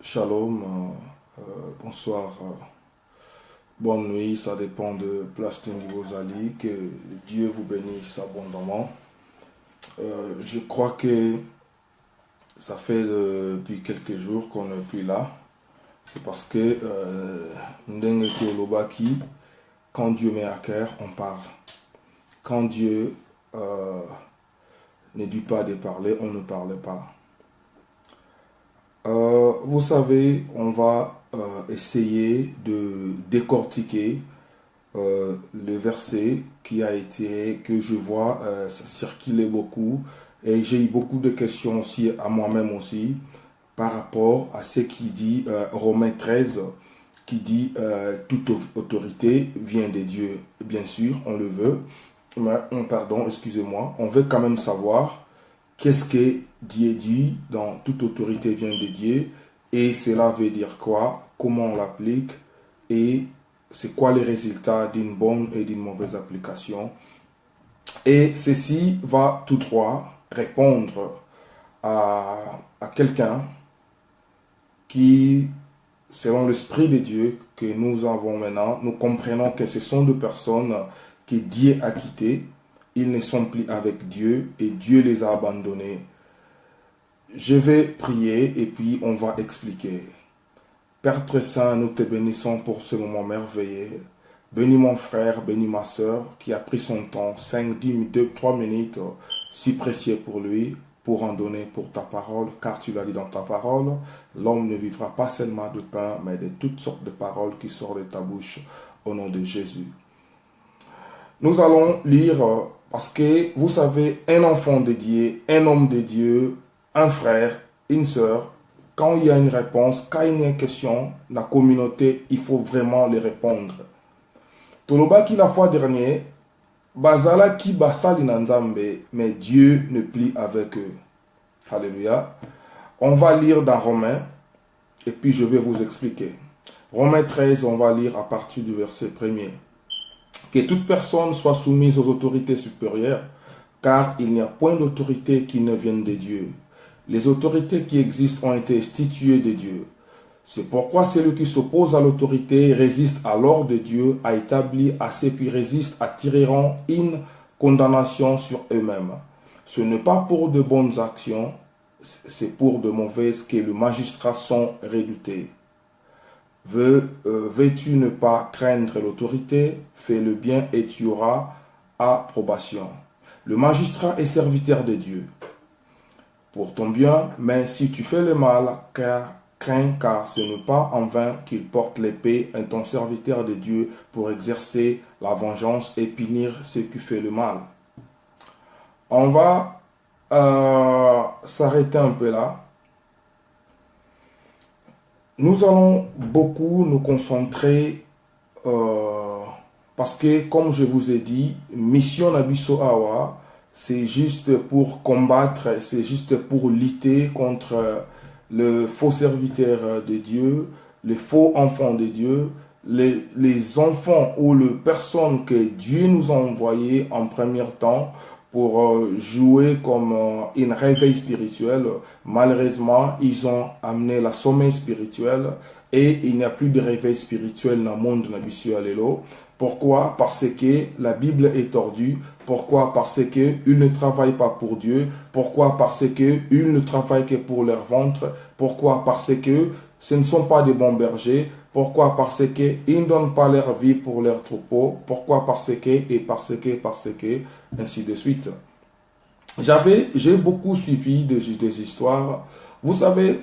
Shalom, bonsoir, bonne nuit, ça dépend de place de niveau Ali, que Dieu vous bénisse abondamment. Je crois que ça fait depuis quelques jours qu'on n'est plus là. C'est parce que Ndenge Théolobaki, quand Dieu met à cœur, on parle. Quand Dieu ne dit pas de parler, on ne parle pas. Vous savez, on va essayer de décortiquer le verset que je vois circuler beaucoup. Et j'ai eu beaucoup de questions aussi à moi-même aussi par rapport à ce qui dit Romains 13, qui dit toute autorité vient de Dieu. Bien sûr, on le veut. Mais, pardon, excusez-moi. On veut quand même savoir qu'est-ce que Dieu dit dans toute autorité vient de Dieu et cela veut dire quoi, comment on l'applique et c'est quoi les résultats d'une bonne et d'une mauvaise application. Et ceci va tout droit répondre à quelqu'un qui, selon l'Esprit de Dieu que nous avons maintenant, nous comprenons que ce sont des personnes que Dieu a quittées. Ils ne sont plus avec Dieu et Dieu les a abandonnés. Je vais prier et puis on va expliquer. Père très saint, nous te bénissons pour ce moment merveilleux. Bénis mon frère, bénis ma soeur qui a pris son temps, 5, 10, 2, 3 minutes, si précieux pour lui, pour en donner pour ta parole, car tu l'as dit dans ta parole, l'homme ne vivra pas seulement de pain, mais de toutes sortes de paroles qui sortent de ta bouche, au nom de Jésus. Nous allons lire, parce que vous savez, un enfant de Dieu, un homme de Dieu, un frère, une sœur, quand il y a une réponse, quand il y a une question, la communauté, il faut vraiment les répondre. Tolobaki la fois dernière, Bazala ki basali nanzambe, mais Dieu ne plie avec eux. Alléluia. On va lire dans Romains, et puis je vais vous expliquer. Romains 13, on va lire à partir du verset 1er. Que toute personne soit soumise aux autorités supérieures, car il n'y a point d'autorité qui ne vienne de Dieu. Les autorités qui existent ont été instituées de Dieu. C'est pourquoi celui qui s'oppose à l'autorité résiste à l'ordre de Dieu, a établi à ceux qui résistent attireront une condamnation sur eux-mêmes. Ce n'est pas pour de bonnes actions, c'est pour de mauvaises que les magistrats sont redoutés. Veux-tu ne pas craindre l'autorité? Fais le bien et tu auras approbation. Le magistrat est serviteur de Dieu pour ton bien, mais si tu fais le mal, crains car ce n'est pas en vain qu'il porte l'épée en ton serviteur de Dieu pour exercer la vengeance et punir ceux qui font le mal. On va s'arrêter un peu là. Nous allons beaucoup nous concentrer parce que, comme je vous ai dit, mission Nabiso Awa, c'est juste pour combattre, c'est juste pour lutter contre le faux serviteur de Dieu, les faux enfants de Dieu, les enfants ou les personnes que Dieu nous a envoyés en premier temps pour jouer comme une réveil spirituel. Malheureusement, ils ont amené la sommeil spirituel et il n'y a plus de réveil spirituel dans le monde. Pourquoi? Parce que la Bible est tordue. Pourquoi? Parce qu'ils ne travaillent pas pour Dieu. Pourquoi? Parce qu'ils ne travaillent que pour leur ventre. Pourquoi? Parce que ce ne sont pas des bons bergers. Pourquoi? Parce qu'ils ne donnent pas leur vie pour leur troupeau. Pourquoi? Parce que, ainsi de suite. J'ai beaucoup suivi des histoires. Vous savez,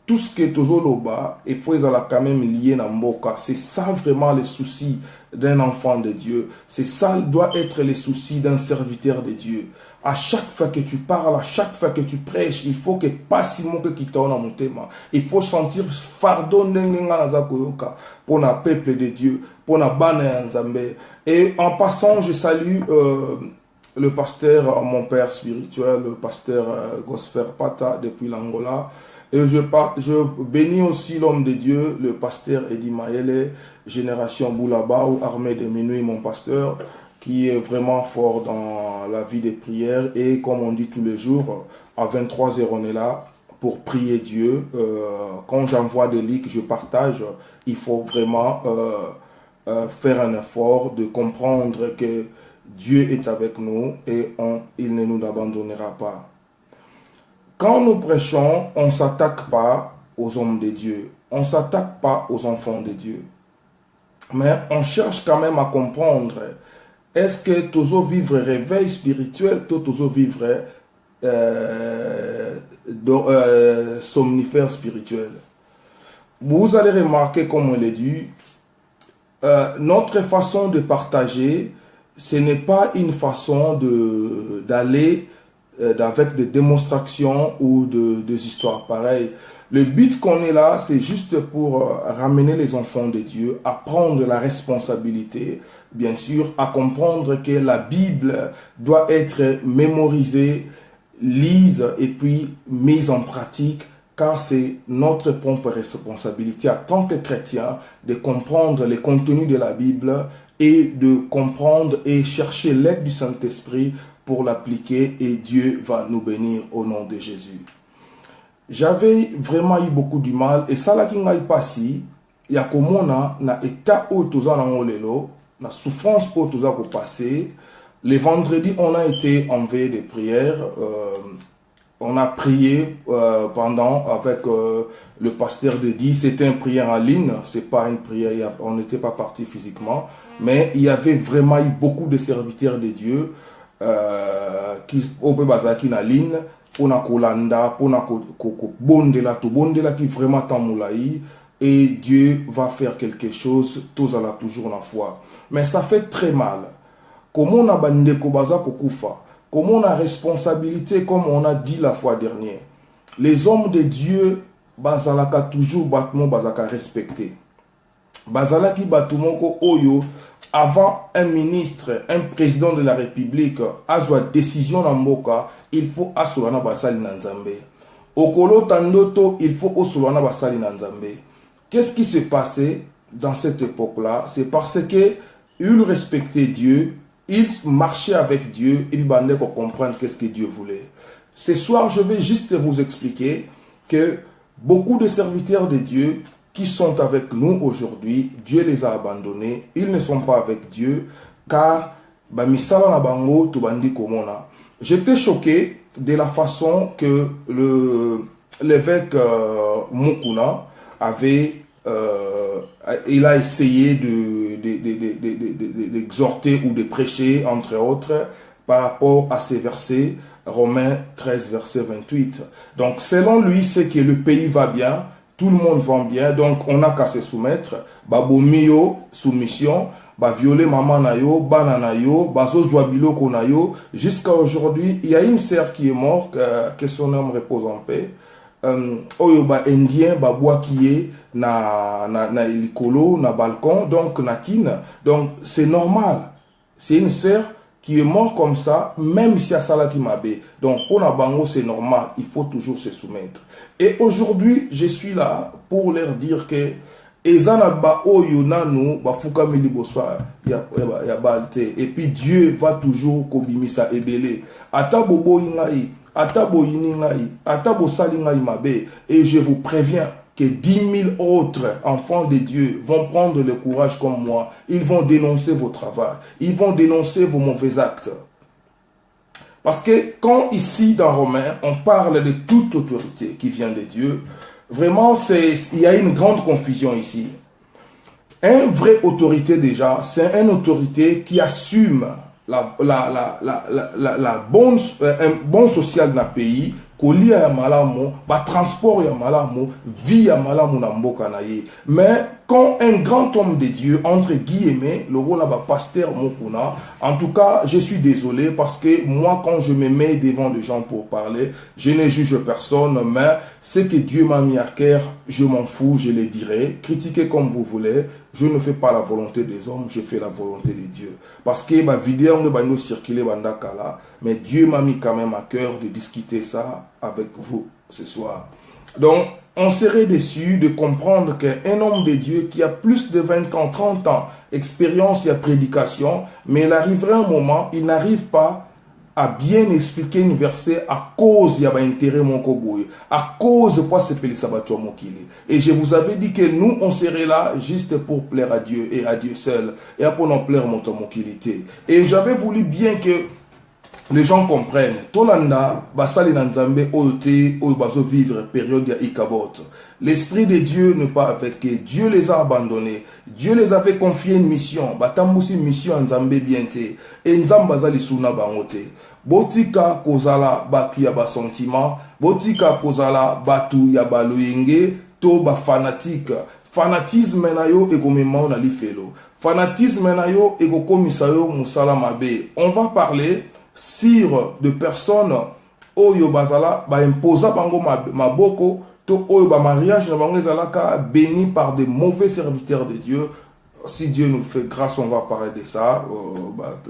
tout ce qui est toujours au bas, il faut quand même lier dans Mboka. C'est ça vraiment le souci d'un enfant de Dieu. C'est ça doit être le souci d'un serviteur de Dieu. À chaque fois que tu parles, à chaque fois que tu prêches, il faut que pas si mon que qui t'en mon thème. Il faut sentir fardeau pour le peuple de Dieu, pour la banne Nzambe. Et en passant, je salue le pasteur, mon père spirituel, le pasteur Gosfer Pata depuis l'Angola. Et je bénis aussi l'homme de Dieu, le pasteur Edi Maele, Génération Boulaba ou Armée de Minuit, mon pasteur, qui est vraiment fort dans la vie des prières. Et comme on dit tous les jours, à 23h on est là pour prier Dieu. Quand j'envoie des livres que je partage, il faut vraiment faire un effort de comprendre que Dieu est avec nous et il ne nous abandonnera pas. Quand nous prêchons, on ne s'attaque pas aux hommes de Dieu, on ne s'attaque pas aux enfants de Dieu. Mais on cherche quand même à comprendre, est-ce que toujours vivre réveil spirituel, toujours vivre somnifère spirituel. Vous allez remarquer, comme on l'a dit, notre façon de partager, ce n'est pas une façon d'aller avec des démonstrations ou des histoires pareilles. Le but qu'on est là, c'est juste pour ramener les enfants de Dieu à prendre la responsabilité, bien sûr, à comprendre que la Bible doit être mémorisée, lise et puis mise en pratique, car c'est notre propre responsabilité en tant que chrétien de comprendre les contenus de la Bible et de comprendre et chercher l'aide du Saint-Esprit pour l'appliquer, et Dieu va nous bénir au nom de Jésus. J'avais vraiment eu beaucoup du mal, et ça là qui m'a passé, il y a comme on a état où tout ça na souffrance où tout ça pour passer. Les vendredis, on a été en veille de prière. On a prié pendant avec le pasteur de dit, c'était une prière en ligne, c'est pas une prière, on n'était pas parti physiquement, mais il y avait vraiment eu beaucoup de serviteurs de Dieu qui au peu bazaki na ligne pour na kolanda pour na bondela to bondela qui vraiment tamoulaï, et Dieu va faire quelque chose, tous à la toujours la foi. Mais ça fait très mal. Comment on a bandé kobaza kokufa, comment on a responsabilité, comme on a dit la fois dernière. Les hommes de Dieu bazalaka toujours battement bazaka respecté. Bazalaki battement ko oyo. Avant un ministre, un président de la République a une décision en Mboka, il faut asolana basali nanzambe. Okolo tandoto, il faut asolana basali nanzambe. Qu'est-ce qui s'est passé dans cette époque-là? C'est parce que il respectait Dieu, il marchait avec Dieu, il bandait pour comprendre qu'est-ce que Dieu voulait. Ce soir, je vais juste vous expliquer que beaucoup de serviteurs de Dieu qui sont avec nous aujourd'hui, Dieu les a abandonnés, ils ne sont pas avec Dieu, car j'étais choqué de la façon que l'évêque Mukuna avait, il a essayé d'exhorter ou de prêcher, entre autres, par rapport à ces versets, Romains 13, verset 28. Donc, selon lui, c'est que le pays va bien, tout le monde va bien, donc on n'a qu'à se soumettre. Babomio, soumission, violer maman nayo, bananayo, bazozwa biloko nayo. Jusqu'à aujourd'hui, il y a une sœur qui est morte, que son âme repose en paix. Oyo indien, boakiye, na likolo, na balcon, donc na kin. Donc c'est normal. C'est une sœur qui est morte comme ça, même si à Salaki Mabé. Donc, pour la bango, c'est normal, il faut toujours se soumettre. Et aujourd'hui, je suis là pour leur dire que et puis Dieu va toujours kobimisa ebele. Ata bobo ingai, ata boyini ngai, ata bosali ngai mabe. Et je vous préviens que 10 000 autres enfants de Dieu vont prendre le courage comme moi. Ils vont dénoncer vos travaux. Ils vont dénoncer vos mauvais actes. Parce que quand ici dans Romains, on parle de toute autorité qui vient de Dieu, vraiment il y a une grande confusion ici. Une vraie autorité déjà, c'est une autorité qui assume un bon social dans le pays, kolia ya malamu, transport ya malamu, vie ya malamu na mboka na ye. Mais quand un grand homme de Dieu, entre guillemets, le rôle de pasteur Mokuna, en tout cas, je suis désolé parce que moi, quand je me mets devant les gens pour parler, je ne juge personne, mais ce que Dieu m'a mis à cœur, je m'en fous, je le dirai. Critiquez comme vous voulez, je ne fais pas la volonté des hommes, je fais la volonté de Dieu. Parce que ma vidéo ne nous circuler bandakala, mais Dieu m'a mis quand même à cœur de discuter ça avec vous ce soir. Donc, on serait déçu de comprendre qu'un homme de Dieu qui a plus de 20 ans, 30 ans, expérience et prédication, mais il arriverait un moment, il n'arrive pas a bien expliqué un verset à cause il y a un intérêt mon koboy, à cause quoi c'est peli sabato mokili. Et je vous avais dit que nous on serait là juste pour plaire à Dieu et à Dieu seul et pour non plaire mon mokilité. Et j'avais voulu bien que les gens comprennent. Tolanda basali nanzambe oyote oyobazo vivre période ya ikabot. L'esprit de Dieu n'est pas avec eux. Dieu les a abandonnés. Dieu les avait confié une mission. Batambusi mission nzambe biente. Et nzamba zali suna bangote. Botika kozala batu ya ba sentiment. Botika kozala batu ya ba loyenge. To ba fanatique. Fanatisme na yo egomema na lifelo. Fanatisme na yo egokomisa yo musala mabe. On va parler sur de personnes oyo bazala ba imposa bango maboko to oyo ba mariage na bango ezalaka béni par de mauvais serviteurs de Dieu. Si Dieu nous fait grâce, on va parler de ça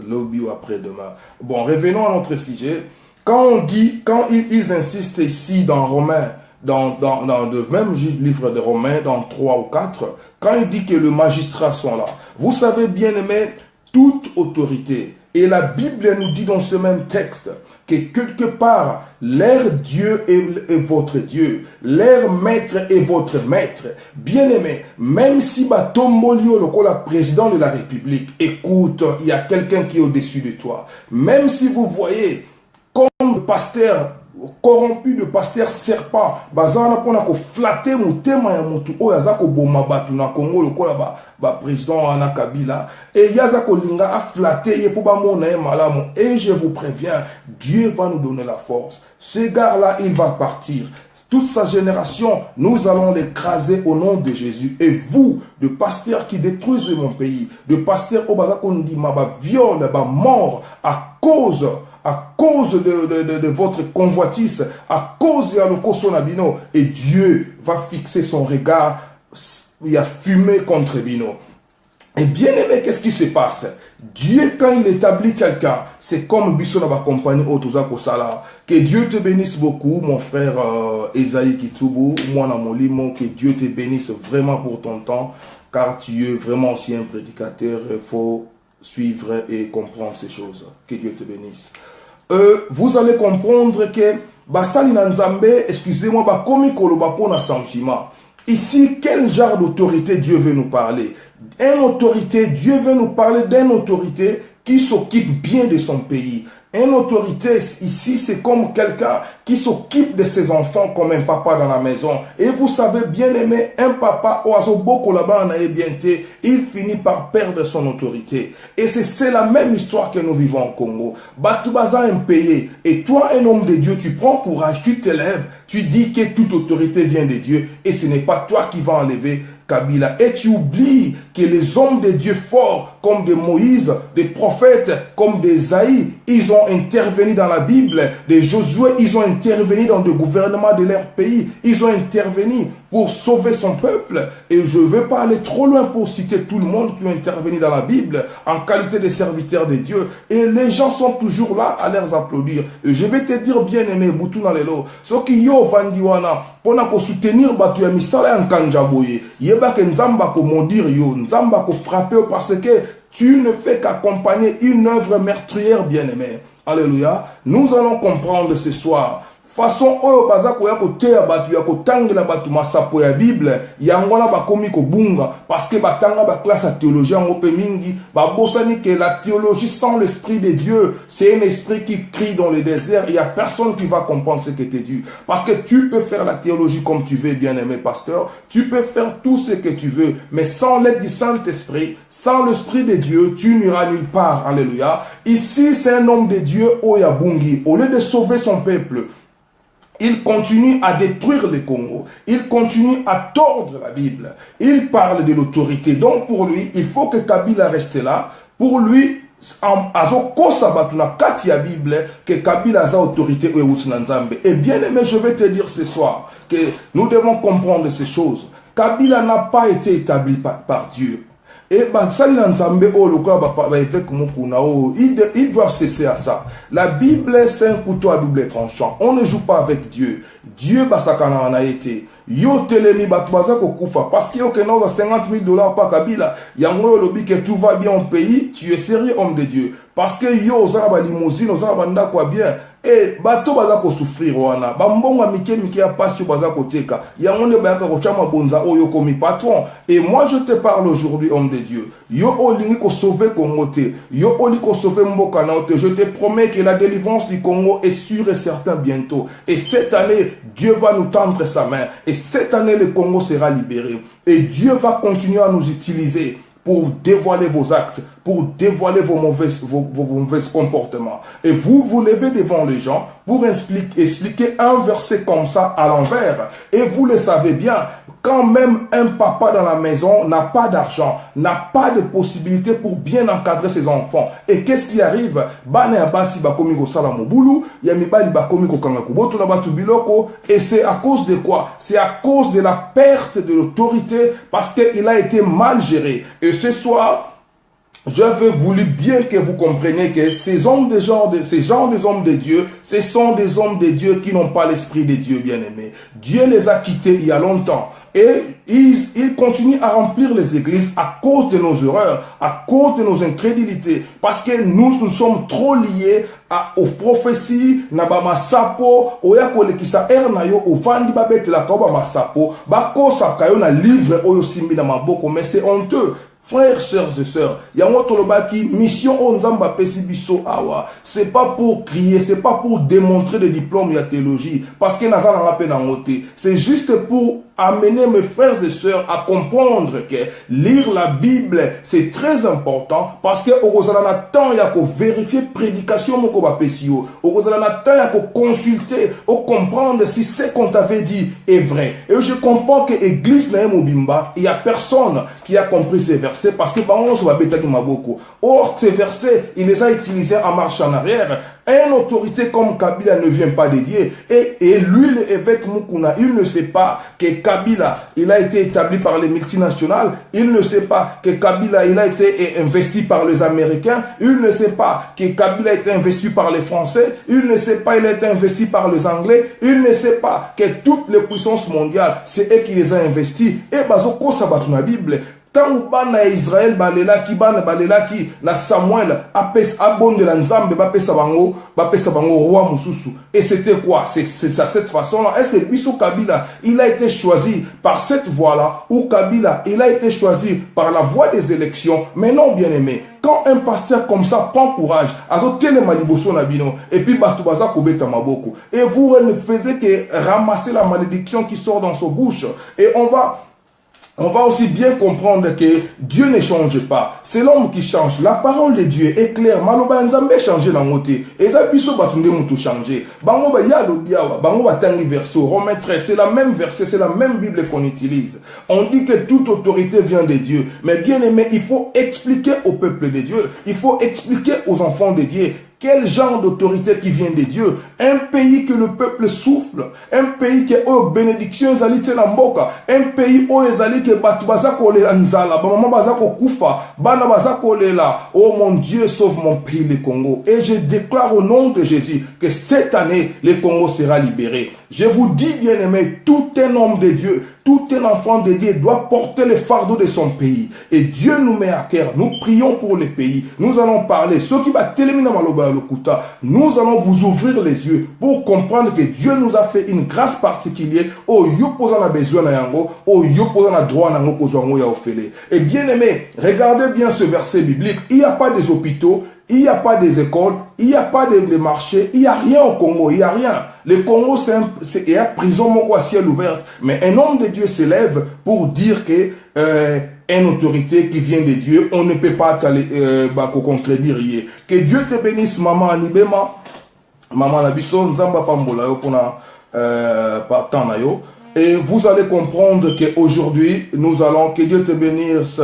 lobby ou après-demain. Bon, revenons à notre sujet. Quand on dit, quand ils insistent ici dans Romains, dans le même livre de Romains, dans 3 ou 4, quand il dit que les magistrats sont là, vous savez bien aimé, toute autorité. Et la Bible nous dit dans ce même texte que quelque part, leur Dieu est votre Dieu, leur maître est votre maître. Bien aimé, même si Batombolio, le président de la République, écoute, il y a quelqu'un qui est au-dessus de toi. Même si vous voyez, comme le pasteur corrompu de pasteur serpent bazana pona ko flatter mutema ya mutu oyo azako boma batu na Congo lokola ba président ana Kabila et yaza ko linga a flatter ye pour ba mona e malamu et je vous préviens Dieu va nous donner la force. Ce gars là il va partir. Toute sa génération, nous allons l'écraser au nom de Jésus. Et vous, de pasteurs qui détruisent mon pays, de pasteurs au bazakondi maba viol, ba mort à cause de votre convoitise, à cause de l'Okosonabino, et Dieu va fixer son regard, il a fumé contre Bino. Et bien aimé, qu'est-ce qui se passe? Dieu, quand il établit quelqu'un, c'est comme Bissona va accompagner Otoza Kosala. Que Dieu te bénisse beaucoup, mon frère Esaïe Kitubu, moi Namolimo, que Dieu te bénisse vraiment pour ton temps, car tu es vraiment aussi un prédicateur, il faut suivre et comprendre ces choses. Que Dieu te bénisse. Vous allez comprendre que Basali Nanzambe, excusez-moi, Bakomi Koloba pour un sentiment. Ici, quel genre d'autorité Dieu veut nous parler? Dieu veut nous parler d'une autorité qui s'occupe bien de son pays. Une autorité, ici, c'est comme quelqu'un qui s'occupe de ses enfants comme un papa dans la maison. Et vous savez, bien aimé, un papa, il finit par perdre son autorité. Et c'est la même histoire que nous vivons au Congo. Batubaza impayé. Et toi, un homme de Dieu, tu prends courage, tu t'élèves, tu dis que toute autorité vient de Dieu. Et ce n'est pas toi qui vas enlever Kabila. Et tu oublies que les hommes de Dieu forts, comme des Moïse, des prophètes, comme des Isaïe, ils ont intervenu dans la Bible. Des Josué, ils ont intervenu dans le gouvernement de leur pays. Ils ont intervenu pour sauver son peuple. Et je ne veux pas aller trop loin pour citer tout le monde qui a intervenu dans la Bible en qualité de serviteurs de Dieu. Et les gens sont toujours là à leur applaudir. Et je vais te dire, bien aimé, Boutuna Lelo, ce qui yo vandiwana, pour soutenir Batu ya misala en kanjaboye, yeba ke nzamba ko mondir yo, nzamba ko frapper parce que tu ne fais qu'accompagner une œuvre meurtrière, bien aimé. Alléluia. Nous allons comprendre ce soir. Façon oyo bazako ya kotea batu ya kotangela batu masapo ya Bible yangwana bakomi ko bunga parce que batanga ba classe à théologie en ope mingi ba bosani que la théologie sans l'esprit de Dieu c'est un esprit qui crie dans le désert, il y a personne qui va comprendre ce que te dit parce que tu peux faire la théologie comme tu veux, bien aimé pasteur, tu peux faire tout ce que tu veux mais sans l'aide du Saint-Esprit, sans l'esprit de Dieu, tu n'iras nulle part. Alléluia. Ici c'est un homme de Dieu Oya Bungi, au lieu de sauver son peuple, il continue à détruire le Congo. Il continue à tordre la Bible. Il parle de l'autorité. Donc pour lui, il faut que Kabila reste là. Pour lui, que Kabila a autorité. Et bien aimé, je vais te dire ce soir que nous devons comprendre ces choses. Kabila n'a pas été établi par Dieu. Et ils doivent cesser à ça. La Bible, c'est un couteau à double tranchant. On ne joue pas avec Dieu. Dieu, basakana en a été. yo telemi bato baza kokufa parce que yo kenao 50 000 dollars pa Kabila yango yo lobi que tout va bien au pays, tu es sérieux homme de Dieu parce que yo ozana ba limousine ozana banda quoi bien et bato baza ko souffrir wana bambonga mike ya passion baza koteka yango ne bayaka ko chama bonza oyo komi patron. Et moi je te parle aujourd'hui homme de Dieu, yo olingi ko sauver Congo te, yo olingi ko sauver mboka na te, je te promets que la délivrance du Congo est sûre et certain bientôt. Et cette année Dieu va nous tendre sa main et cette année le Congo sera libéré et Dieu va continuer à nous utiliser pour dévoiler vos actes, pour dévoiler vos mauvais comportements. Et vous vous levez devant les gens pour expliquer un verset comme ça à l'envers. Et vous le savez bien, quand même un papa dans la maison n'a pas d'argent, n'a pas de possibilité pour bien encadrer ses enfants. Et qu'est-ce qui arrive? Et c'est à cause de quoi? C'est à cause de la perte de l'autorité parce qu'il a été mal géré. Et ce soir, je veux voulu bien que vous compreniez que ces hommes des hommes de Dieu, ce sont des hommes de Dieu qui n'ont pas l'esprit de Dieu, bien-aimés. Dieu les a quittés il y a longtemps. Et ils continuent à remplir les églises à cause de nos erreurs, à cause de nos incrédulités. Parce que nous sommes trop liés aux prophéties, nabama sapo, oya kolekisa ernayo, ovandi babete la kaoba sapo, bako sakayo na livre oyo simbi na maboko, mais c'est honteux. Frères, sœurs et sœurs, yango tolobaki mission onzamba pesi biso awa, c'est pas pour crier, c'est pas pour démontrer des diplômes ya théologie parce que nazala ngape na ngote, c'est juste pour amener mes frères et sœurs à comprendre que lire la Bible c'est très important parce que okozala na temps ya ko vérifier prédication moko ba pesio, okozala na temps ya ko consulter ou comprendre si ce qu'on t'avait dit est vrai. Et je comprends que église na mobimba, il y a personne qui a compris ces versets parce que bango so ba betaki maboko. Or ces versets, il les a utilisés en marche en arrière. Une autorité comme Kabila ne vient pas dédier. Et lui, l'évêque Mukuna, il ne sait pas que Kabila, il a été établi par les multinationales. Il ne sait pas que Kabila, il a été investi par les Américains. Il ne sait pas que Kabila a été investi par les Français. Il ne sait pas qu'il a été investi par les Anglais. Il ne sait pas que toutes les puissances mondiales, c'est eux qui les ont investis. Et bazoko sabatou na Bible. Tant bana Israël balelaki na Samuel apes abonde la nzambe bapesa bango roi mususu. Et c'était quoi? C'est ça cette façon-là. Est-ce que Bissou Kabila il a été choisi par cette voie-là ou Kabila il a été choisi par la voie des élections? Mais non, bien aimé. Quand un pasteur comme ça prend courage, et puis et vous ne faisiez que ramasser la malédiction qui sort dans sa bouche. Et on va aussi bien comprendre que Dieu ne change pas. C'est l'homme qui change. La parole de Dieu est claire. Maloba nzambe changer dans côté. Et ça biso batunde mutu changer. Bango ba ya lo biawa, bango ba tangi verset Romains 13, c'est la même verset, c'est la même Bible qu'on utilise. On dit que toute autorité vient de Dieu. Mais bien aimé, il faut expliquer au peuple de Dieu. Il faut expliquer aux enfants de Dieu. Quel genre d'autorité qui vient de Dieu? Un pays que le peuple souffle, un pays qui est aux bénédictions, un pays où les alliés que batubazako le anzala, maman bazako kufa, bana bazako le la. Oh mon Dieu, sauve mon pays, le Congo. Et je déclare au nom de Jésus que cette année, le Congo sera libéré. Je vous dis, bien aimé, tout un homme de Dieu, tout un enfant de Dieu doit porter le fardeau de son pays. Et Dieu nous met à cœur. Nous prions pour le pays. Nous allons parler. Ceux qui battent nous allons vous ouvrir les yeux pour comprendre que Dieu nous a fait une grâce particulière. Oh, yo posa na besoin na yango. Oh, yo posa na droit na yango kozwango ya ofele. Et bien aimé, regardez bien ce verset biblique. Il n'y a pas des hôpitaux. Il n'y a pas des écoles, il n'y a pas de marchés, il n'y a rien au Congo, il n'y a rien. Le Congo, c'est une prison à ciel ouvert. Mais un homme de Dieu s'élève pour dire que une autorité qui vient de Dieu, on ne peut pas contredire. Que Dieu te bénisse, maman Anibema, maman Nabiso, Nzamba Pambola, et vous allez comprendre qu'aujourd'hui, nous allons, que Dieu te bénisse,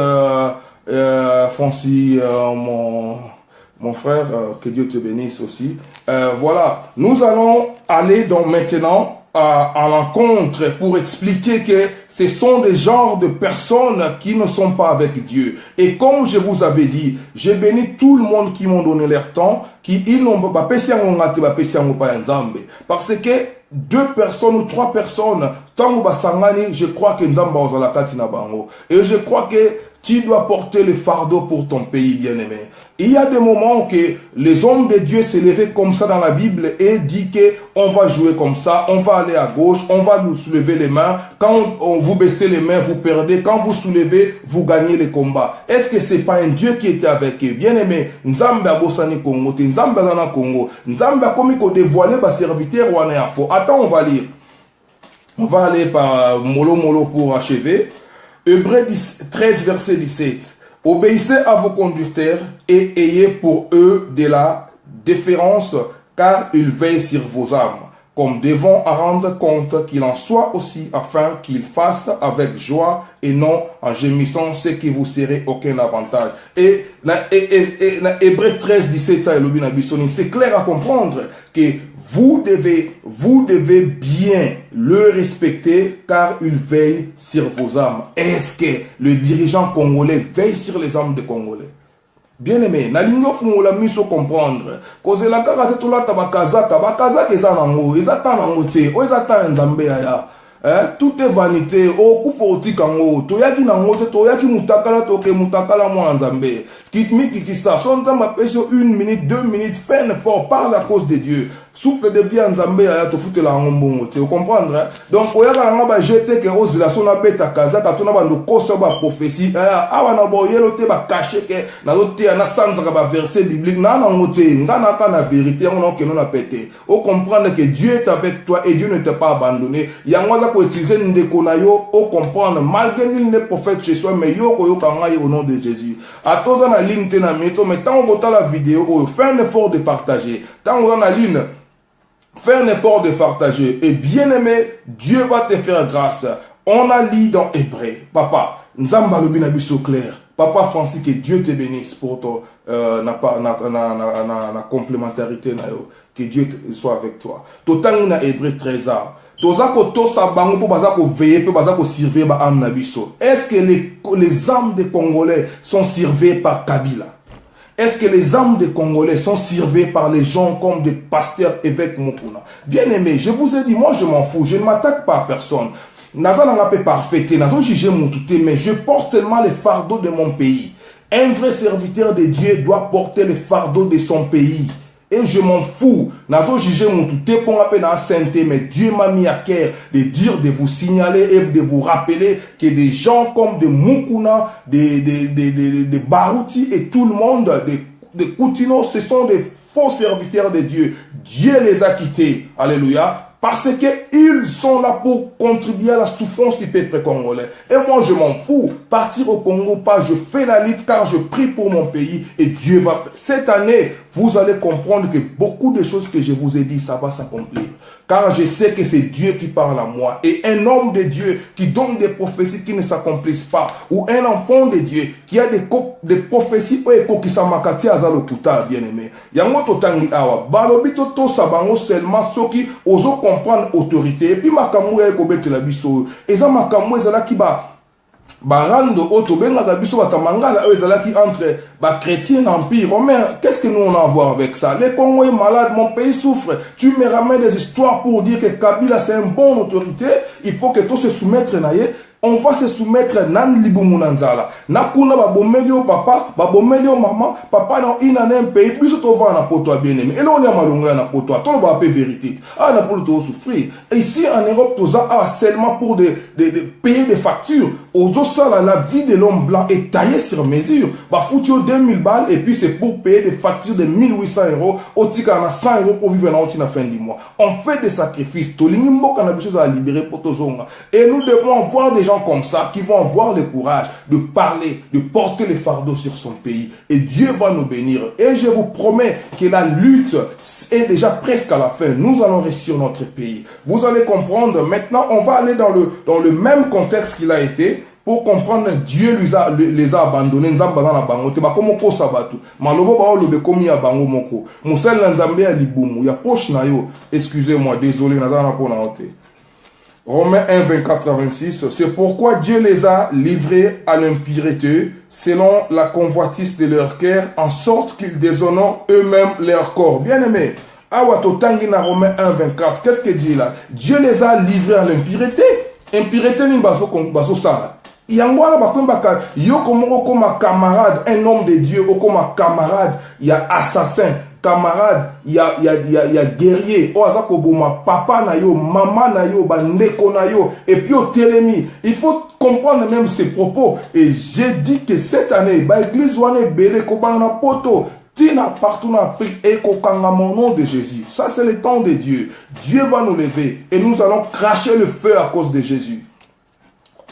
Francis, mon frère, que Dieu te bénisse aussi. Voilà, nous allons aller donc maintenant à l'encontre pour expliquer que ce sont des genres de personnes qui ne sont pas avec Dieu. Et comme je vous avais dit, j'ai béni tout le monde qui m'ont donné leur temps, qui ils n'ont pas parce que 2 personnes ou 3 personnes, tant que sangani, je crois que Nzamba ozala kati na bango. Et je crois que tu dois porter le fardeau pour ton pays, bien-aimé. Il y a des moments que les hommes de Dieu s'élevaient comme ça dans la Bible et dit que on va jouer comme ça, on va aller à gauche, on va nous soulever les mains. Quand vous baissez les mains, vous perdez. Quand vous soulevez, vous gagnez les combats. Est-ce que c'est pas un Dieu qui était avec eux? Bien-aimé, Nzambe a bossani Congo, Nzambe a Congo, Nzambe a commis qu'on dévoilé ba serviteur ou à faux. Attends, on va lire. On va aller par mollo pour achever. Hébreux 13, verset 17. Obéissez à vos conducteurs et ayez pour eux de la déférence, car ils veillent sur vos âmes, comme devant en rendre compte qu'il en soit aussi, afin qu'ils fassent avec joie et non en gémissant ce qui vous serait aucun avantage. Et Hébreux 13, 17, c'est clair à comprendre que vous devez bien le respecter car il veille sur vos âmes. Est-ce que le dirigeant congolais veille sur les âmes des Congolais? Bien aimé, na lingo fungola miso comprendre. Cause la kaka te tola tabakazaka eza nango, eza ta nango te, o eza ta nzambe ya. Tout est vanité. Oh, kufa otikango. Toyaki nango te, toyaki mutakala toke mutakala mwa nzambe. Kitmi kitisa, son temps m'appelle 1 minute, 2 minutes, fais un effort, parle à cause de Dieu. Souffle de vie en Zambé, te foute la ngombongo, vous comprenez? Donc, oyaka nga ba jeté que ozila sona beta kaza, katona ba ndokosa ba prophétie, awa na boyelo te ba caché que na lote na sandra ba verset biblique, na ngote, ngana ka na vérité, on que non a pété. On comprendre que Dieu est avec toi et Dieu ne t'a pas abandonné. Yangwaza pour utiliser ndeko na yo, on comprendre malgré nul n'est prophète chez soi, mais yo koyo kanga au nom de Jésus. À tous en ligne te na meto, mais tant on voit la vidéo, fais un effort de partager. Tant on a ligne, fais un effort de partager. Et bien aimé, Dieu va te faire grâce. On a lu dans Hébreu. Papa, Nzamba lobina biso clair. Papa Francis, que Dieu te bénisse pour ton na complémentarité na yo. Que Dieu soit avec toi. Totangi na Hébreu 13 ans. Tozako tosa bango pour bazako veiller, pour bazako servir ba âme na biso. Est-ce que les âmes des Congolais sont servées par Kabila? Est-ce que les âmes des Congolais sont servées par les gens comme des pasteurs évêques Mokuna? Bien aimé, je vous ai dit, moi je m'en fous, je ne m'attaque pas à personne. Naza n'a pas parfaité, naza jugé mon touté, mais je porte seulement les fardeaux de mon pays. Un vrai serviteur de Dieu doit porter les fardeaux de son pays. Et je m'en fous. Nazo jugé mon touté pour appeler dans la sainteté, mais Dieu m'a mis à cœur de dire, de vous signaler et de vous rappeler que des gens comme des Mukuna, des Barouti et tout le monde, des Koutino, ce sont des faux serviteurs de Dieu. Dieu les a quittés. Alléluia. Parce qu'ils sont là pour contribuer à la souffrance du peuple congolais. Et moi, je m'en fous. Partir au Congo, pas, je fais la lutte car je prie pour mon pays et Dieu va faire. Cette année, vous allez comprendre que beaucoup de choses que je vous ai dit, ça va s'accomplir. Car je sais que c'est Dieu qui parle à moi. Et un homme de Dieu qui donne des prophéties qui ne s'accomplissent pas. Ou un enfant de Dieu qui a des prophéties qui s'amakati azalokuta, bien aimé. Yango totangi awa. Balobito to sabango seulement ceux qui osent comprendre autorité. Et puis makamou ya ekobete la biso. Eza makamou ezala ki barando oto benga biso batamangala ezalaki entre chrétiens et empire romain. Qu'est-ce que nous on a à voir avec ça? Les Congolais malades, mon pays souffre. Tu me ramènes des histoires pour dire que Kabila c'est une bonne autorité. Il faut que tout se soumette naye. On va se soumettre nan libumunanzala. Nakuna babomelio papa, babomelio maman, papa dans un pays plus au vent na poto bien aimé. Et là on est malongla na poto. Tout va payer vérité. Ah na pour tout souffrir. Et ici en Europe tout ça seulement pour de payer des factures. Aux autres la vie de l'homme blanc est taillée sur mesure. Bah foutu 2000 balles et puis c'est pour payer des factures de 1800 €. Au tika na 100 € pour vivre dans la fin du mois. On fait des sacrifices. Tolingimbo kana biso à libérer poto zonga. Et nous devons avoir des gens comme ça qui vont avoir le courage de parler, de porter les fardeaux sur son pays. Et Dieu va nous bénir. Et je vous promets que la lutte est déjà presque à la fin. Nous allons réussir notre pays. Vous allez comprendre. Maintenant, on va aller dans le même contexte qu'il a été. Pour comprendre, Dieu les a abandonnés. Nzamba na bango te ba komo ko sabatu. Malobo ba olobe komi ya bango moko. Musel nzambe ya libumu ya poche na yo. Excusez-moi, désolé nazana pona ote. Romains 1, 24 à 26. C'est pourquoi Dieu les a livrés à l'impureté selon la convoitise de leur cœur, en sorte qu'ils déshonorent eux-mêmes leur corps. Bien aimé, Awa totangi na Romains 1:24. Qu'est-ce que Dieu là? Dieu les a livrés à l'impureté. Impureté ni baso sala. Yangwana bakombaka yo comme camarade, un homme de Dieu, comme camarade, il y a assassin, camarade, il y a guerrier, oazako boma papa na yo, maman na yo, bandeko na yo, et puis au télémi. Il faut comprendre même ses propos. Et j'ai dit que cette année, ba église wane belé ko bana poto. Tina partout en Afrique et kokanga mon nom de Jésus. Ça c'est le temps de Dieu. Dieu va nous lever et nous allons cracher le feu à cause de Jésus.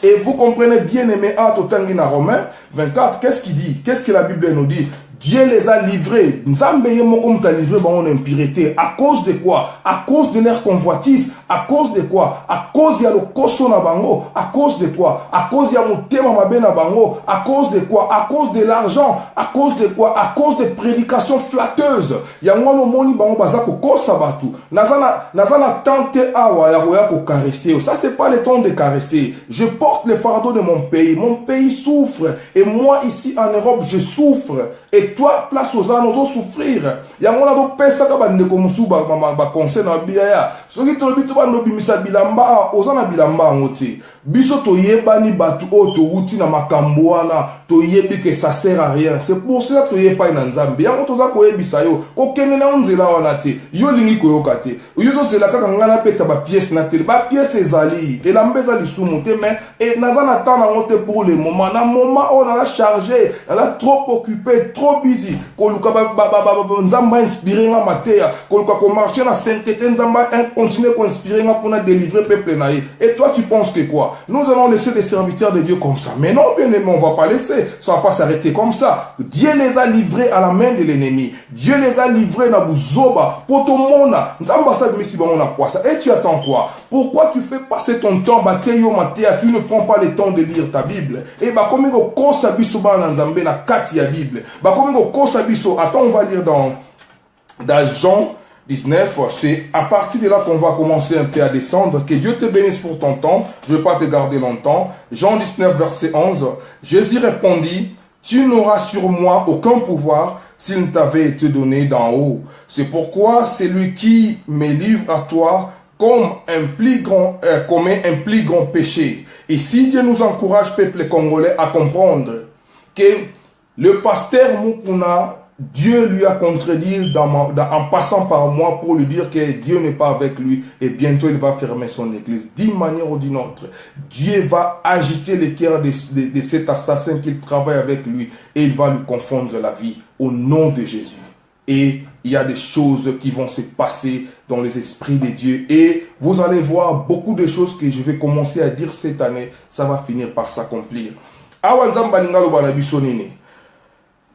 Et vous comprenez bien aimé à Totangina Romains 24, qu'est-ce qu'il dit? Qu'est-ce que la Bible nous dit? Dieu les a livrés. Nzambe yemo t'a livré en impureté. À cause de quoi? À cause de leur convoitise. À cause de quoi? À cause de le koso na bango. À cause de quoi? À cause de motema mabe na bango. À cause de quoi? À cause de l'argent. À cause de quoi? À cause de prédications flatteuses. Yango no moni bango bazako kosa batu. Nazana tante awa ya roya ko caresser. Ça c'est pas le temps de caresser. Je porte le fardeau de mon pays. Mon pays souffre. Et moi ici en Europe je souffre. Et toi, place aux ânes, nous allons souffrir. Il y a un autre personne qui a dit que conseil na biaya. Ce qui te le dit, no bimisa bilamba, aux ânes bilamba ngote. Biso to yebani batu o to uti na makamboana, to yebi que ça sert à rien. C'est pour cela que to yepa na nzambe. Ya moto za ko yebisa yo, ko kene na onzela wana te. Yo lingi ko yokate. Yo to c'est la kaka ngana peta ba pièce na tele. Ba pièce ezali. Et la mbeza li sumote mais et nazana temps na ngote pour le moment. Na moment on a chargé, on a trop occupé, trop busy. Ko luka nzamba inspiré nga matea. Ko luka ko marcher na sainteté nzamba continuer ko inspirer nga pour na délivrer peuple na. Et toi tu penses que quoi? Nous allons laisser les serviteurs de Dieu comme ça. Mais non, bien aimé, on ne va pas laisser. Ça ne va pas s'arrêter comme ça. Dieu les a livrés à la main de l'ennemi. Dieu les a livrés dans Bouzoba. Potomona. Et tu attends quoi? Pourquoi tu fais passer ton temps? Tu ne prends pas le temps de lire ta Bible. Et comme il attends, on va lire dans Jean 19, c'est à partir de là qu'on va commencer un peu à descendre. Que Dieu te bénisse pour ton temps. Je ne vais pas te garder longtemps. Jean 19, verset 11. Jésus répondit, tu n'auras sur moi aucun pouvoir s'il ne t'avait été donné d'en haut. C'est pourquoi celui qui me livre à toi commet un plus grand péché. Et si Dieu nous encourage, peuple congolais, à comprendre que le pasteur Mukuna, Dieu lui a contredit en passant par moi pour lui dire que Dieu n'est pas avec lui et bientôt il va fermer son église. D'une manière ou d'une autre, Dieu va agiter le cœur de cet assassin qui travaille avec lui et il va lui confondre la vie au nom de Jésus. Et il y a des choses qui vont se passer dans les esprits de Dieu et vous allez voir beaucoup de choses que je vais commencer à dire cette année, ça va finir par s'accomplir.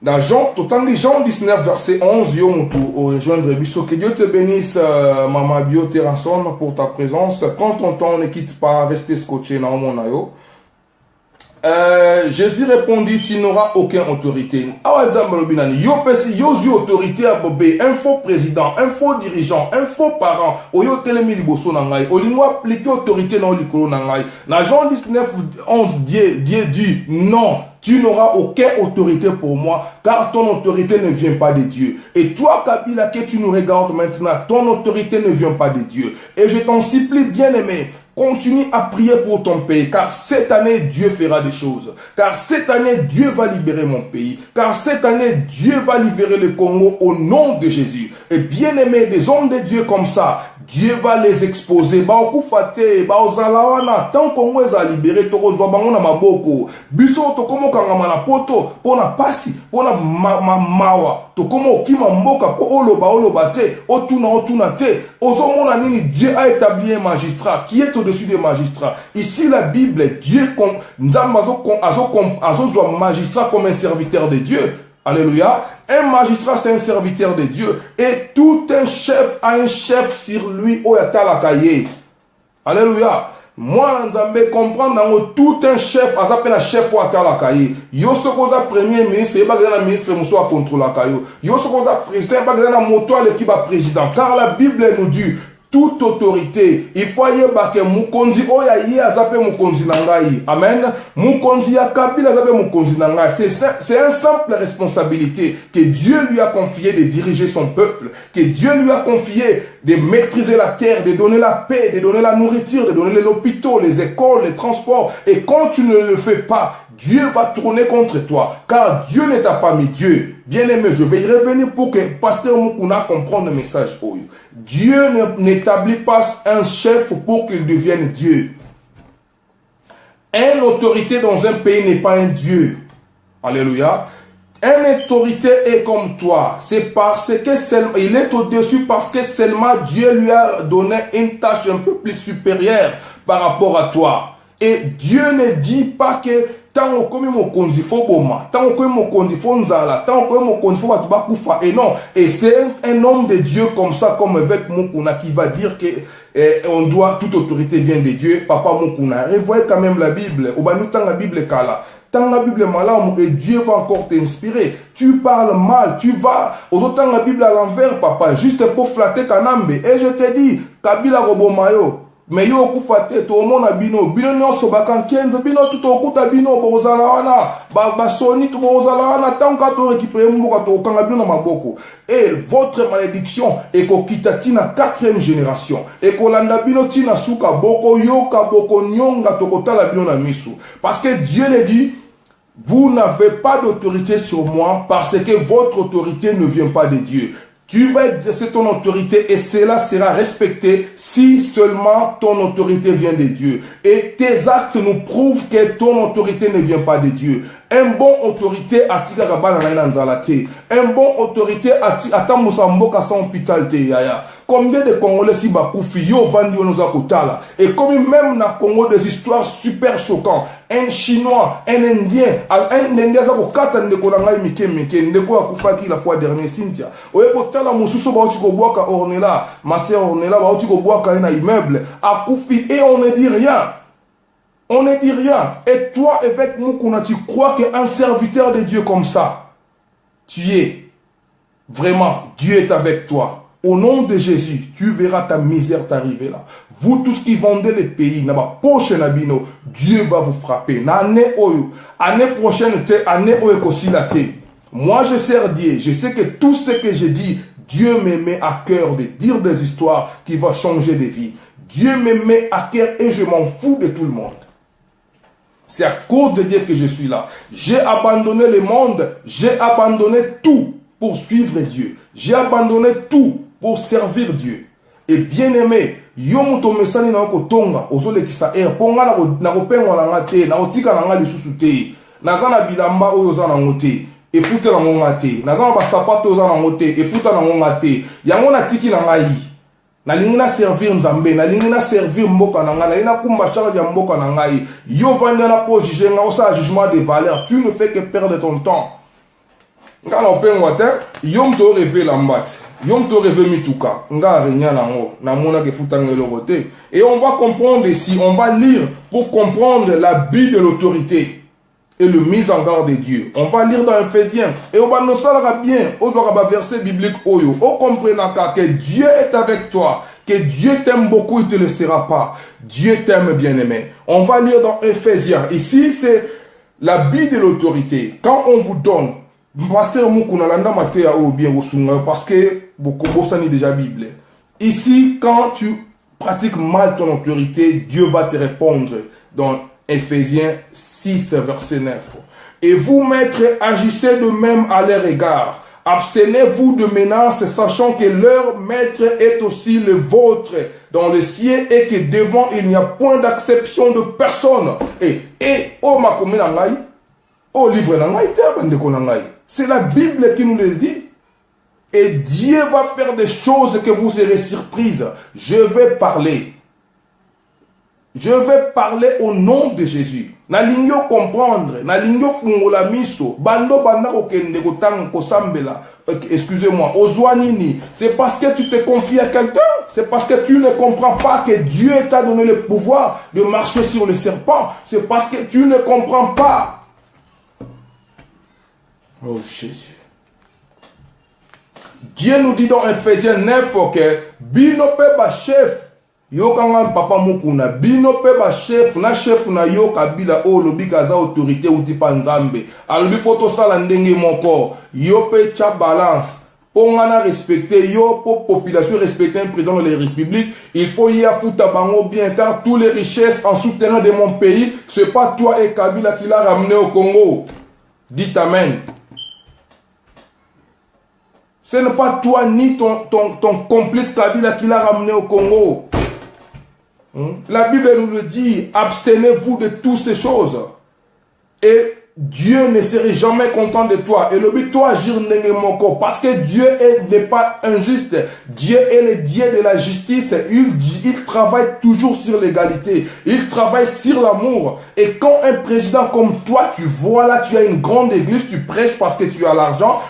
Dans Jean 19, verset 11, rejoindre Bisso. Que Dieu te bénisse, Maman Bio Terrasson, pour ta présence. Quand ton temps ne quitte pas, restez scotché dans mon ayo. Jésus répondit, tu n'auras aucune autorité. Autorité à Bobé, un faux président, un faux dirigeant, un faux parent. Oyo telemi liboso nangai. Olingo appliquer autorité dans l'ikolo nangai. Dans Jean 19, 11, Dieu dit, non. Tu n'auras aucune autorité pour moi, car ton autorité ne vient pas de Dieu. Et toi, Kabila, que tu nous regardes maintenant, ton autorité ne vient pas de Dieu. Et je t'en supplie, bien-aimé, continue à prier pour ton pays, car cette année, Dieu fera des choses. Car cette année, Dieu va libérer mon pays. Car cette année, Dieu va libérer le Congo au nom de Jésus. Et bien-aimé, des hommes de Dieu comme ça, Dieu va les exposer. Tant qu'on les a libérés, biso to komo kangama na poto pona pasi pona mawa to komo okima mboka po oloba te otuna te ozomona nini. Dieu a établi un magistrat qui est au-dessus des magistrats. Ici la Bible, Dieu nzamba azozwa magistrat comme un serviteur de Dieu. Alléluia. Un magistrat, c'est un serviteur de Dieu. Et tout un chef a un chef sur lui. Oyatala-kaye. Alléluia. Moi, Nzambe, comprendre tout un chef, a s'appelle un chef ou Oyatala-kaye. Yo sokoza premier ministre, il y a un ministre qui contre la kayo. Yo sokoza président, il y a un moto à l'équipe président. Car la Bible nous dit, toute autorité. Il faut y avoir que Mukonzi oya yi azape Mukonzi nangai. Amen. Mukonzi ya Kabila azape Mukonzi nangai. C'est une simple responsabilité que Dieu lui a confié de diriger son peuple, que Dieu lui a confié de maîtriser la terre, de donner la paix, de donner la nourriture, de donner les hôpitaux, les écoles, les transports. Et quand tu ne le fais pas, Dieu va tourner contre toi, car Dieu ne t'a pas mis Dieu. Bien-aimé, je vais y revenir pour que Pasteur Mukuna comprenne le message. Dieu n'établit pas un chef pour qu'il devienne Dieu. Une autorité dans un pays n'est pas un Dieu. Alléluia. Une autorité est comme toi. C'est parce que il est au-dessus parce que seulement Dieu lui a donné une tâche un peu plus supérieure par rapport à toi. Et Dieu ne dit pas que tant que mon kondi fo boma, tant que mon kondi fo nzala, tant que mon kondi fo batuba kufa. Et non, et c'est un homme de Dieu comme ça, comme avec Mukuna, qui va dire que on doit, toute autorité vient de Dieu. Papa Mukuna, revoyez quand même la Bible. Ou nous tant la Bible kala. Tant la Bible malade et Dieu va encore t'inspirer. Tu parles mal, tu vas aux autres la Bible à l'envers, papa, juste pour flatter Kanambe. Et je te dis, Kabila Robomayo. Mais yo kufate to mona bino nyonso bakankenze bino tout okuta bino bozala wana ba soni to bozala wana tanka to récupérer mboka to kanga bino na maboko. Et votre malédiction est kokita tina 4e génération et kolanda bino tina suka boko yoka boko nyonga to kotala bino na misu, parce que Dieu le dit, vous n'avez pas d'autorité sur moi parce que votre autorité ne vient pas de Dieu. Tu vas exercer ton autorité et cela sera respecté si seulement ton autorité vient de Dieu. Et tes actes nous prouvent que ton autorité ne vient pas de Dieu. Un bon autorité atika kabana na nzalate. Un bon autorité ata musamboka sans hôpital te yaya. Combien de Congolais si bakufi yo vandi onoza kotala. Et comme même na Congo des histoires super choquantes. Un Chinois, un Indien za kokata ndeko na ngai mike ndeko akufaki la fois dernière Cynthia. Oye kotala mususu ba otiko boaka Ornella, ma sœur Ornella ba otiko boaka na immeuble akufi et on ne dit rien. On ne dit rien. Et toi, avec Mukuna, tu crois qu'un serviteur de Dieu comme ça, tu es. Vraiment, Dieu est avec toi. Au nom de Jésus, tu verras ta misère t'arriver là. Vous tous qui vendez les pays, Dieu va vous frapper. Année prochaine, année moi, je sers Dieu. Je sais que tout ce que je dis, Dieu me met à cœur de dire des histoires qui vont changer de vie. Dieu me met à cœur et je m'en fous de tout le monde. C'est à cause de Dieu que je suis là. J'ai abandonné le monde. J'ai abandonné tout pour suivre Dieu. J'ai abandonné tout pour servir Dieu. Et bien aimé, yo muto mesani na ko tonga ozole kisa ponga na ko pengwa na ngate na otika na ngali susu te. Nazana bilamba oyo za na ngote. E futa na ngate. Nazana ba sapato za na ngote. E futa na ngate. Yango na tiki na ngai. Na lingina servir Nzambe, na lingina servir mboka na ngai, na lingina kumba charge ya mboka na ngai. Yo vanda na po juger nga osa jugement de valeur. Tu ne fais que perdre ton temps. Nga na opengwa te, yo mto rêver la mbate. Yo mto rêver mituka. Nga renya na ngo, na mona ke futa ngelo côté. Et on va comprendre ici, on va lire pour comprendre l'abus de l'autorité et le mise en garde de Dieu. On va lire dans Ephésiens. Et on va nous faire bien. On va verset biblique. On comprend que Dieu est avec toi. Que Dieu t'aime beaucoup, il ne te laissera pas. Dieu t'aime, bien-aimé. On va lire dans Ephésiens. Ici, c'est l'habit de l'autorité. Quand on vous donne, Pasteur Mukuna landa matea ou bien parce que beaucoup bossani déjà Bible. Ici, quand tu pratiques mal ton autorité, Dieu va te répondre dans Ephésiens 6, verset 9. Et vous, maîtres, agissez de même à leur égard. Abstenez-vous de menaces, sachant que leur maître est aussi le vôtre dans le ciel et que devant il n'y a point d'acception de personne. Oh ma commune nangai, oh livre nangai, c'est la Bible qui nous le dit. Et Dieu va faire des choses que vous serez surprises. Je vais parler. Je vais parler au nom de Jésus. Na lingyo comprendre, na lingyo fungola miso, bando banda okende kotang kosambela. Excusez-moi, ozwanini, c'est parce que tu te confies à quelqu'un, c'est parce que tu ne comprends pas que Dieu t'a donné le pouvoir de marcher sur le serpent, c'est parce que tu ne comprends pas. Oh Jésus. Dieu nous dit dans Ephésiens 9 que bino pe ba chef yo kanga papa mukuna bino pe ba chef na yo kabila o lobi kaza autorité ou ti panzambe alobi photo sala ndenge moko yo pe cha balance pour respecter yo pour population respecter un président de la République il faut y a fouta bango bien car toutes les richesses en soutenant de mon pays c'est pas toi et Kabila qui l'a ramené au Congo. Dites amen. Ce n'est pas toi ni ton complice Kabila qui l'a ramené au Congo. La Bible nous le dit, abstenez-vous de toutes ces choses. Et Dieu ne serait jamais content de toi. Et le but, toi, agir moko. Parce que Dieu n'est pas injuste. Dieu est le Dieu de la justice. Il travaille toujours sur l'égalité. Il travaille sur l'amour. Et quand un président comme toi, tu vois là, tu as une grande église, tu prêches parce que tu as l'argent.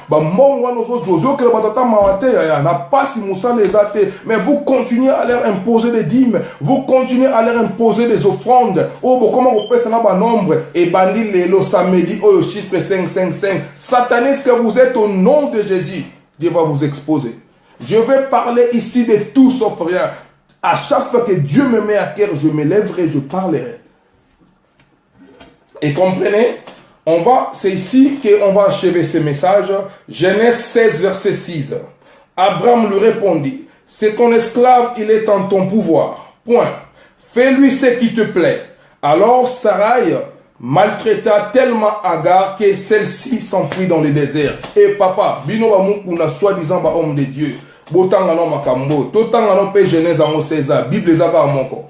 Mais vous continuez à leur imposer des dîmes. Vous continuez à leur imposer des offrandes. Oh, comment vous faites ça dans nombre? Et bandit les dit au chiffre 555, sataniste que vous êtes au nom de Jésus, Dieu va vous exposer. Je vais parler ici de tout sauf rien. À chaque fois que Dieu me met à cœur, je me lèverai, je parlerai. Et comprenez, c'est ici qu'on va achever ce message. Genèse 16, verset 6. Abraham lui répondit, c'est ton esclave, il est en ton pouvoir. Point. Fais-lui ce qui te plaît. Alors Sarai maltraita tellement Agar que celle-ci s'enfuit dans le désert. Et papa, bino ba mukuna soi-disant ba homme de Dieu. Botanga no makambo, totanga no pe Genèse en César, Bible zaka moko.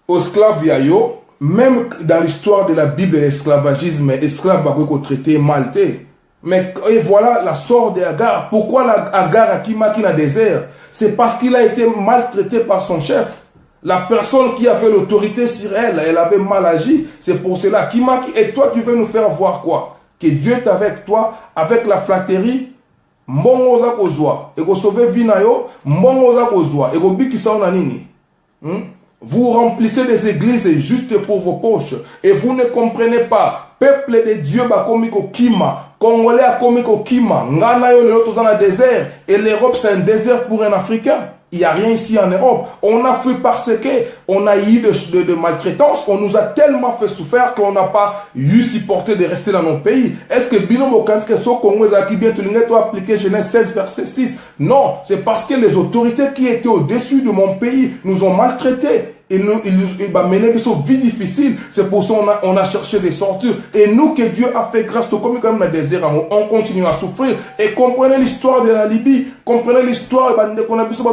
Esclave yayo, même dans l'histoire de la Bible, l'esclavagisme, esclave ba ko traité maltais. Mais et voilà la sort d'Agar. Pourquoi Agar a kimaki na désert? C'est parce qu'il a été maltraité par son chef. La personne qui avait l'autorité sur elle, elle avait mal agi. C'est pour cela. Et toi, tu veux nous faire voir quoi? Que Dieu est avec toi, avec la flatterie. Mbongoza kozwa. Ego sauver vinayo. Mbongoza kozwa. Ego bikisa ona nini. Vous remplissez des églises juste pour vos poches. Et vous ne comprenez pas. Peuple de Dieu, bakomiko kima. Congolais a komiko kima. Ngana yo le dans le désert. Et l'Europe, c'est un désert pour un Africain. Il n'y a rien ici en Europe. On a fait parce qu'on a eu de maltraitance. On nous a tellement fait souffrir qu'on n'a pas eu supporté de rester dans nos pays. Est-ce que Binomo Kanske so Congo qui bien tout appliquer Genèse 16 verset 6? Non, c'est parce que les autorités qui étaient au-dessus de mon pays nous ont maltraités. Il va mener des vie difficile. C'est pour ça qu'on a cherché des sorties. Et nous, que Dieu a fait grâce, comme dans le désert, on continue à souffrir. Et comprenez l'histoire de la Libye. Comprenez l'histoire qu'on a vu sur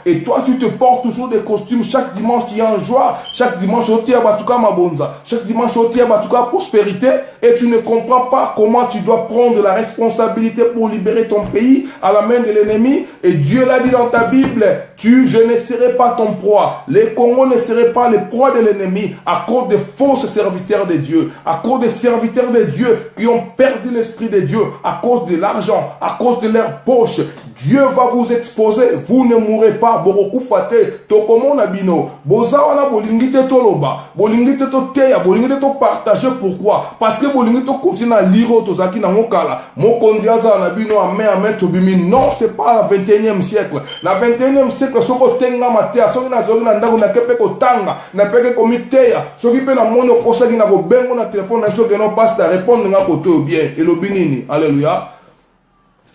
et toi, tu te portes toujours des costumes. Chaque dimanche, tu es en joie. Chaque dimanche, tu es à Batuka Mabonza. Chaque dimanche, tu es à Batuka Prospérité. Et tu ne comprends pas comment tu dois prendre la responsabilité pour libérer ton pays à la main de l'ennemi. Et Dieu l'a dit dans ta Bible, je ne serai pas ton proie. Les Congos ne seraient pas les proies de l'ennemi à cause des fausses serviteurs de Dieu, à cause des serviteurs de Dieu qui ont perdu l'esprit de Dieu, à cause de l'argent, à cause de leur poche. Dieu va vous exposer. Vous ne mourrez pas. Boroku fate. Tokomo nabino. Bozawana bolingite toloba. Bolingite to teya. Bolingite to partager. Pourquoi? Parce que bolingite to continue à lire tozaki na mokala. Mokondiaza nabino amen tobimi. Non, c'est pas le 21e siècle. Le 21e siècle, soko tenga matea. Soki na zogi na ndago na kepe kotanga. Na peke komiteya. Soki pe na mono kosaki na ko bengo na téléphone na soki no passe à répondre nga koto bien. Et le binini. Alléluia.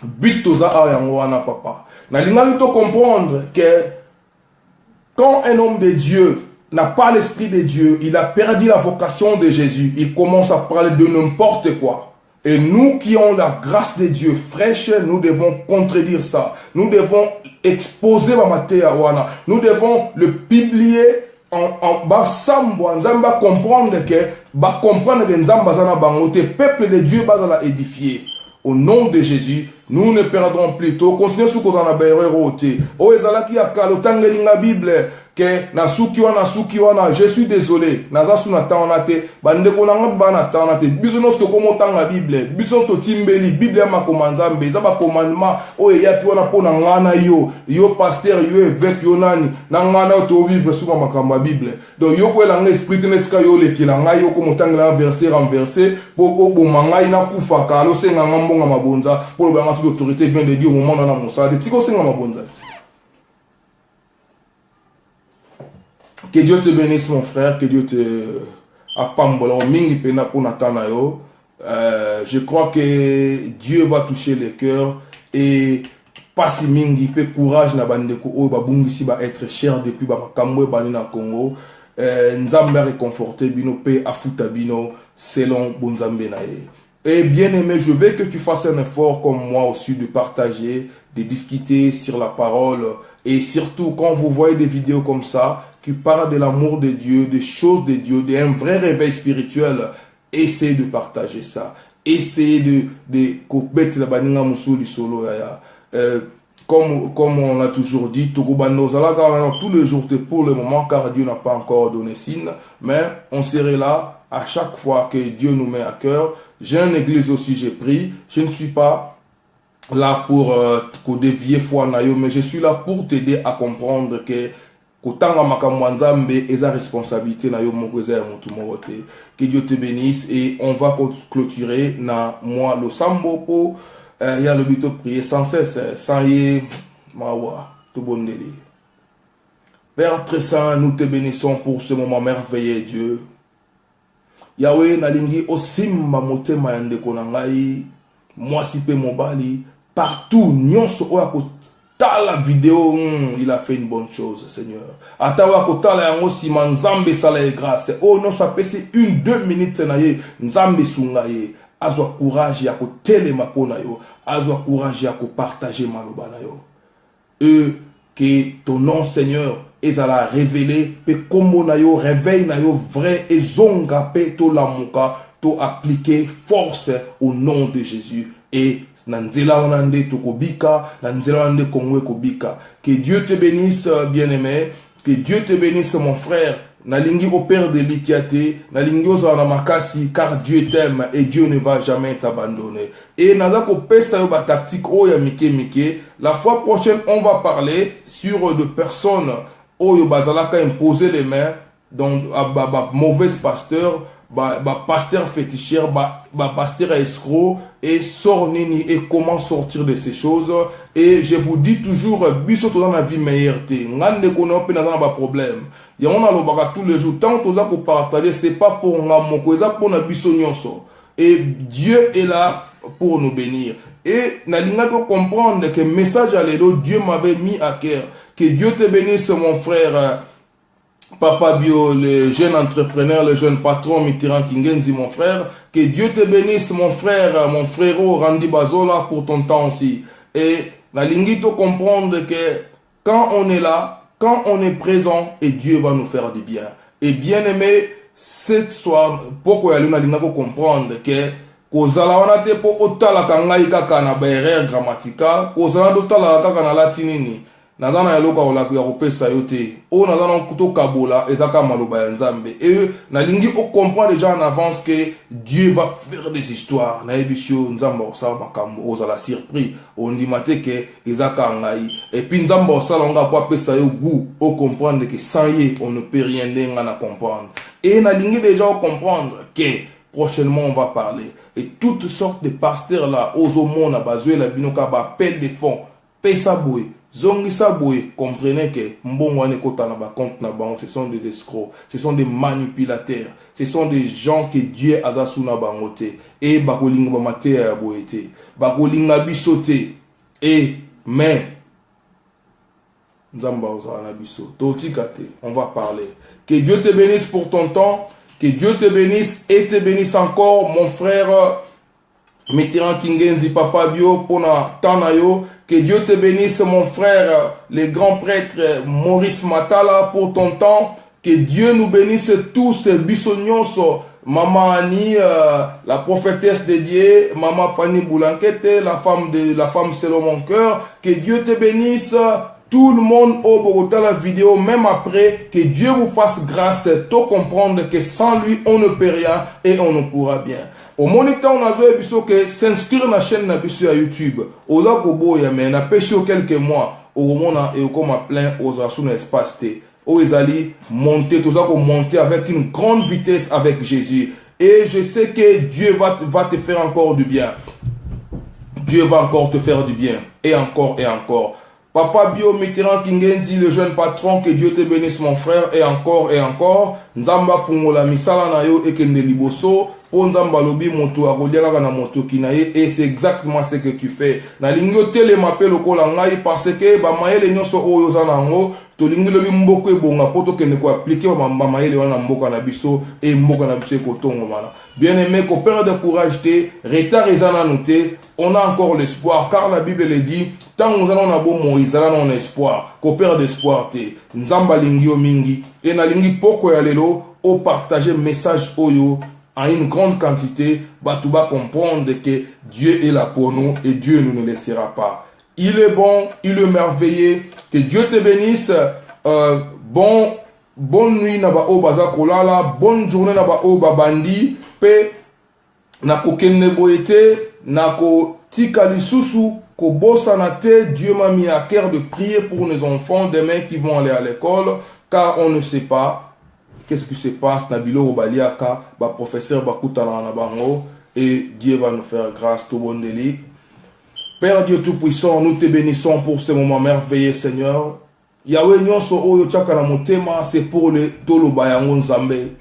But toza ayango wana papa. Na linga to comprendre que quand un homme de Dieu n'a pas l'esprit de Dieu, il a perdu la vocation de Jésus. Il commence à parler de n'importe quoi. Et nous qui avons la grâce de Dieu fraîche, nous devons contredire ça. Nous devons exposer Matéa wana. Nous devons le publier en basambo nzamba comprendre que nzamba zana bangote peuple de Dieu bazala édifié. Au nom de Jésus, nous ne perdrons plus. To continuer sous qu'on a erreur ôté. O ezalaki ya kalotangelinga Bible que na suki wana je suis désolé naza suna taona te bande ko nanga bana taona te biso no sto komo tanga Bible biso to timbeli Bible ya makomanzambe za ba commandement o ya ki wana pona ngana yo pasteur yo évêque yo nani na ngana to vivre sur makamba Bible donc yo ko la esprit netka yo lekila ngai yo komo tanga verset renversé pour ko bomanga ina kufa ka lo senga ngambonga mabonza pour le banga toute autorité vient de dire au moment na mosa de tiko senga mabonza. Que Dieu te bénisse, mon frère, que Dieu te apambola. Je crois que Dieu va toucher les cœurs et pas si mingi pe courage na bandeko o babungisi ba être cher depuis ba makambo bani na Congo. Nzambe réconforter bino pe afuta bino selon bonzambe na ye. Et bien aimé, je veux que tu fasses un effort comme moi aussi de partager, de discuter sur la parole. Et surtout, quand vous voyez des vidéos comme ça, qui parlent de l'amour de Dieu, des choses de Dieu, d'un vrai réveil spirituel, essayez de partager ça. Essayez comme on a toujours dit, tous les jours pour le moment, car Dieu n'a pas encore donné signe, mais on serait là à chaque fois que Dieu nous met à cœur. J'ai une église aussi, j'ai pris. Je ne suis pas là pour dévier foi nayo, mais je suis là pour t'aider à comprendre que responsabilité que Dieu te bénisse et on va clôturer na moi le sambo po y a le but de prier sans cesse sans y mawa tout bon délire. Père très saint, nous te bénissons pour ce moment merveilleux Dieu. Yahweh nalingi osimba motema yande konangai moi si pe mobali partout nyonso oya la vidéo, il a fait une bonne chose, Seigneur. Atawa kotala yango sima nzambe sala e grâce. Oh non, ça peut c'est 1-2 minutes naye nzambe sungaye. Azwa courage ya ko telema pona yo. Azwa courage ya ko partager maloba na yo. Que ton nom, Seigneur, ezala révélé pe kombo na yo réveil na yo vrai et zonga pe to lamuka to appliquer force au nom de Jésus et Nanzela onande tokobika, nanzela onande kongwe kobika. Que Dieu te bénisse, bien-aimé. Que Dieu te bénisse, mon frère. Nalingi au Père de l'Ikiate, nalingi ozana makasi, car Dieu t'aime et Dieu ne va jamais t'abandonner. Et nazako pesa yo ba tactique oya mike. La fois prochaine, on va parler sur de personnes oyo bazalaka imposer les mains donc à mauvais pasteur. Pasteur féticheur, pasteur escroc et sort nini et comment sortir de ces choses. Et je vous dis toujours, biso dans la vie meilleure te. Ngande kono pe na ba problème. Ya on a lo baka tous les jours. Tant toza ko partager, c'est pas pour ngamoko, c'est pour na biso nyonso. Et Dieu est là pour nous bénir. Et na linga ko comprendre que message à l'élo, Dieu m'avait mis à cœur. Que Dieu te bénisse mon frère. Papa Bio, le jeune entrepreneur, le jeune patron Mitterrand Kingenzi, mon frère. Que Dieu te bénisse, mon frère, mon frérot Randy Bazola, pour ton temps aussi. Et la lingito comprendre que quand on est là, quand on est présent, et Dieu va nous faire du bien. Et bien aimé, cette soir, pourquoi il y a une comprendre que kozala wana te po otala kangai kaka na ba erreur grammaticale, kozala dotala kaka na latinini. Nazana ya loka ola ya kopesa yote o nazana kuto kabola ezaka maloba ya nzambe et nalingi o comprendre déjà en avance que Dieu va faire des histoires na ebisio nzamba osala makambo ozala surpris on dimate que ezaka ngai et puis nzamba osala nga kwa pesa yo goût o comprendre que sans ye on ne peut rien denga na comprendre et nalingi déjà o comprendre que prochainement on va parler et toutes sortes de pasteurs là ozomona bazwe la binoka ba appel de fonds pesa boy Zongisa boy, comprenez que mbongwane kota na ba compte na banque, ce sont des escrocs, ce sont des manipulateurs, ce sont des gens que Dieu azasuna bangote et bakolinga ba mate ya boete, bakolinga bisote et mais nzamba ozana biso, totikate, on va parler. Que Dieu te bénisse pour ton temps, que Dieu te bénisse et te bénisse encore mon frère Mitterrand Kingenzi Papa Bio pona tanayo. Que Dieu te bénisse mon frère, le grand prêtre Maurice Matala pour ton temps. Que Dieu nous bénisse tous, bisognoso, Maman Annie, la prophétesse dédiée, Maman Fanny Boulanquette, la femme selon mon cœur. Que Dieu te bénisse. Tout le monde au Bogota la vidéo, même après, que Dieu vous fasse grâce, tout comprendre que sans lui, on ne peut rien et on ne pourra bien. Au moniteur, on a vu que s'inscrire dans la chaîne à YouTube. Aux Akoboya, mais on a pêché quelques mois. Au moment et au comme plein aux assuns espace T. Où ils allaient monter, tout ça monter avec une grande vitesse avec Jésus. Et je sais que Dieu va te faire encore du bien. Dieu va encore te faire du bien. Et encore et encore. Papa Bio Mitterrand Kingenzi, le jeune patron, que Dieu te bénisse mon frère, et encore et encore. Nzamba Fungola Misala Nayo et Kende Liboso. Nzamba Lobi Moto Agodiaga na Moto Kinaye. Et c'est exactement ce que tu fais. Na lingyo tele m'appelle au Kolangai parce que ba maele nyoso oyo zanango. To lingi lobi mboko e bonga poto kende ko appliquer ba maele wana mboka na biso et mboka na biso ko tongo mana. Bien aimé, ko perdre de courage te, retard ezana noté. On a encore l'espoir, car la Bible le dit, tant nous allons à bon Moïse, on a espoir, qu'on perd d'espoir, Nzamba lingio mingi, et na lingi poko ya lelo, au partager message oyo, en une grande quantité, batouba comprendre que Dieu est là pour nous, et Dieu ne nous laissera pas. Il est bon, il est merveilleux, que Dieu te bénisse, bonne nuit naba o baza kolala, bonne journée naba o babandi, pe, na kokenne boete, Nako tika lisusu ko bossa na te. Dieu m'a mis à cœur de prier pour nos enfants demain qui vont aller à l'école, car on ne sait pas qu'est-ce qui se passe na bilo obaliaka ba professeur bakutana na bango, et Dieu va nous faire grâce tout bon délit. Père Dieu tout puissant, nous te bénissons pour ce moment merveilleux, Seigneur. Yahweh nyonso oyo chaka na motema, c'est pour le tolo bayango nzambe.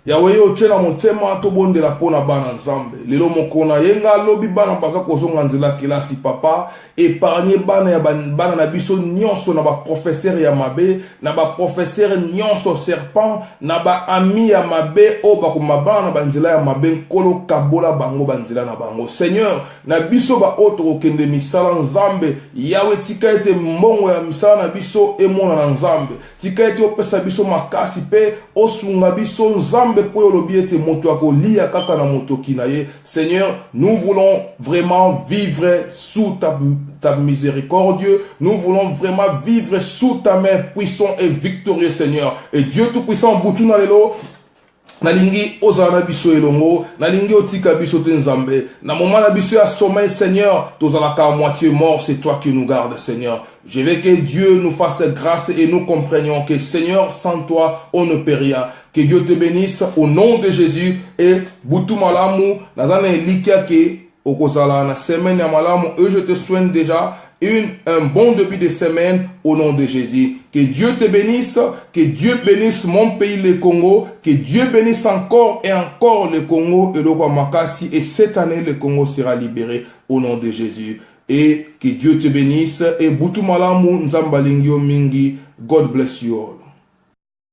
Yahweh yo tshela motema to bondela pona bana nzambe. Lelo mokona yenga lobi bana baza kozonga nzela kelasi papa, épargner bana ya bana na biso nyonso na ba professeur ya mabe, na ba professeur nyonso serpent, na ba ami ya mabe o ba ko mabana na banzela ya mabe nkolo kabola bango banzela na bango. Seigneur, na biso ba autre okende misala nzambe, Yahweh tika ete mbongo ya misala na biso emona na nzambe. Tika ete opesa biso makasi pe osunga biso nzambe. Seigneur, nous voulons vraiment vivre sous ta miséricorde. Nous voulons vraiment vivre sous ta main puissante et victorieuse, Seigneur. Et Dieu Tout-Puissant, Boutuna Lelo, nalingi ozana biso elongo, nalingi otika biso tenzambe. Na moment na biso ya sommeil, Seigneur, tozalaka à moitié mort, c'est toi qui nous gardes, Seigneur. Je veux que Dieu nous fasse grâce et nous comprenions que, Seigneur, sans toi, on ne peut rien. Que Dieu te bénisse au nom de Jésus. Et Boutou Malamu, Nazana Likiake, Okozala, na semaine ya Malamu, et je te souhaite déjà un bon début de semaine au nom de Jésus. Que Dieu te bénisse, que Dieu bénisse mon pays, le Congo, que Dieu bénisse encore et encore le Congo et le Makassi. Et cette année, le Congo sera libéré au nom de Jésus. Et que Dieu te bénisse. Et Boutou Malamu, Nzamba Lingyo Mingi, God bless you all.